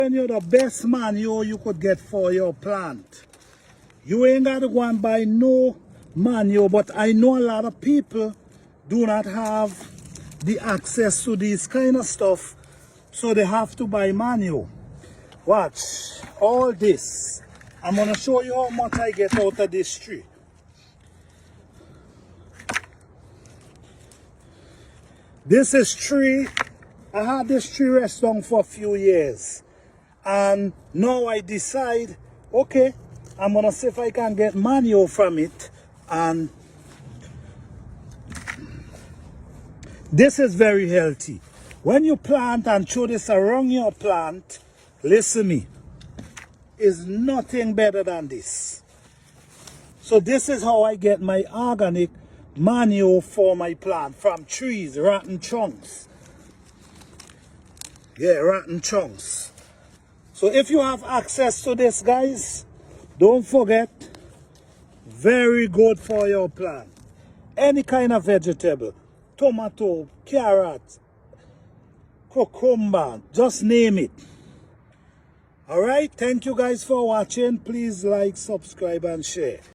When you're the best manure you could get for your plant. You ain't got to go and buy no manure, but I know a lot of people do not have the access to this kind of stuff, so they have to buy manure. Watch, all this. I'm going to show you how much I get out of this tree. This is tree. I had this tree rest down for a few years. And now I decide, okay, I'm going to see if I can get manure from it. And this is very healthy. When you plant and throw this around your plant, listen me, is nothing better than this. So this is how I get my organic manure for my plant, from trees, rotten chunks. Yeah, rotten chunks. So if you have access to this, guys, don't forget, very good for your plant. Any kind of vegetable, tomato, carrot, cucumber, just name it. Alright, thank you guys for watching. Please like, subscribe and share.